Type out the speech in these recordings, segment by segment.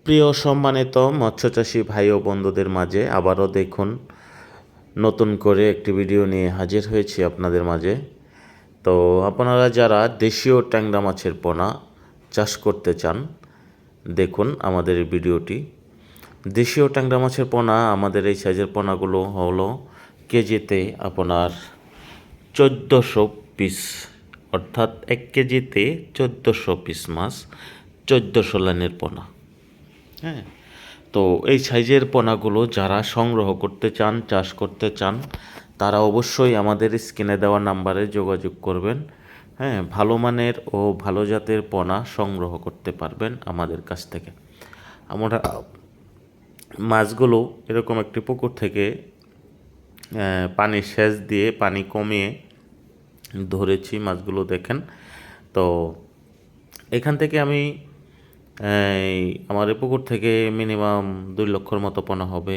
প্রিয় সম্মানিত মৎস্যচাষী ভাই ও বন্ধুদের মাঝে আবারও দেখুন নতুন করে একটি ভিডিও নিয়ে হাজির হয়েছি আপনাদের মাঝে। তো আপনারা যারা দেশীয় ট্যাংরা মাছের পোনা চাষ করতে চান, দেখুন আমাদের এই ভিডিওটি। দেশীয় ট্যাংরা মাছের পোনা, আমাদের এই সাইজের পোনাগুলো হলো কেজিতে আপনার 1400 পিস, অর্থাৎ 1 কেজিতে 1400 পিস মাছ, 1400 লাইনের পোনা। হ্যাঁ, তো এই সাইজের পোনাগুলো যারা সংগ্রহ করতে চান, চাষ করতে চান, তারা অবশ্যই আমাদের স্ক্রিনে দেওয়া নাম্বারে যোগাযোগ করবেন। হ্যাঁ, ভালো মানের ও ভালো জাতের পোনা সংগ্রহ করতে পারবেন আমাদের কাছ থেকে। আমরা মাছগুলো এরকম একটি পুকুর থেকে পানি সেচ দিয়ে পানি কমিয়ে ধরেছি মাছগুলো, দেখেন। তো এখান থেকে আমি আমার এই পুকুর থেকে মিনিমাম 2 লক্ষর মতো পোনা হবে।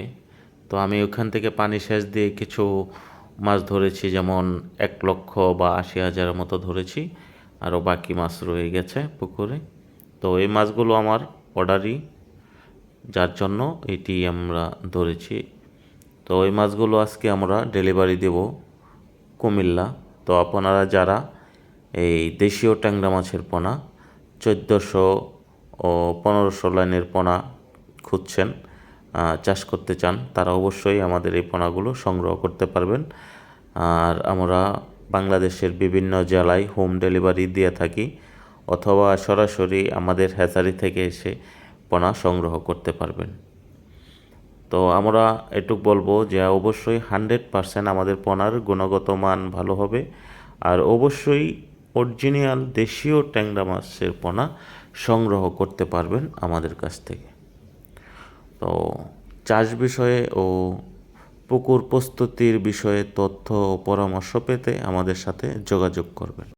তো আমি ওখান থেকে পানি সেচ দিয়ে কিছু মাছ ধরেছি, যেমন 1 লক্ষ বা 80,000-এর মতো ধরেছি, আরও বাকি মাছ রয়ে গেছে পুকুরে। তো এই মাছগুলো আমার অর্ডারই, যার জন্য এটি আমরা ধরেছি। তো এই মাছগুলো আজকে আমরা ডেলিভারি দেব কুমিল্লা। তো আপনারা যারা এই দেশীয় ট্যাংরা মাছের পোনা 1400 ও 1500 লাইনের পোনা খুঁজছেন, চাষ করতে চান, তারা অবশ্যই আমাদের এই পোনাগুলো সংগ্রহ করতে পারবেন। আর আমরা বাংলাদেশের বিভিন্ন জেলায় হোম ডেলিভারি দিয়ে থাকি, অথবা সরাসরি আমাদের হ্যাচারি থেকে এসে পোনা সংগ্রহ করতে পারবেন। তো আমরা এটুক বলবো যে অবশ্যই 100% আমাদের পোনার গুণগত মান ভালো হবে, আর অবশ্যই অরিজিনাল দেশীয় ট্যাংরা মাছের পোনা সংগ্রহ করতে পারবেন আমাদের কাছ থেকে। তো চাষ বিষয়ে ও পুকুর প্রস্তুতির বিষয়ে তথ্য ও পরামর্শ পেতে আমাদের সাথে যোগাযোগ করবেন।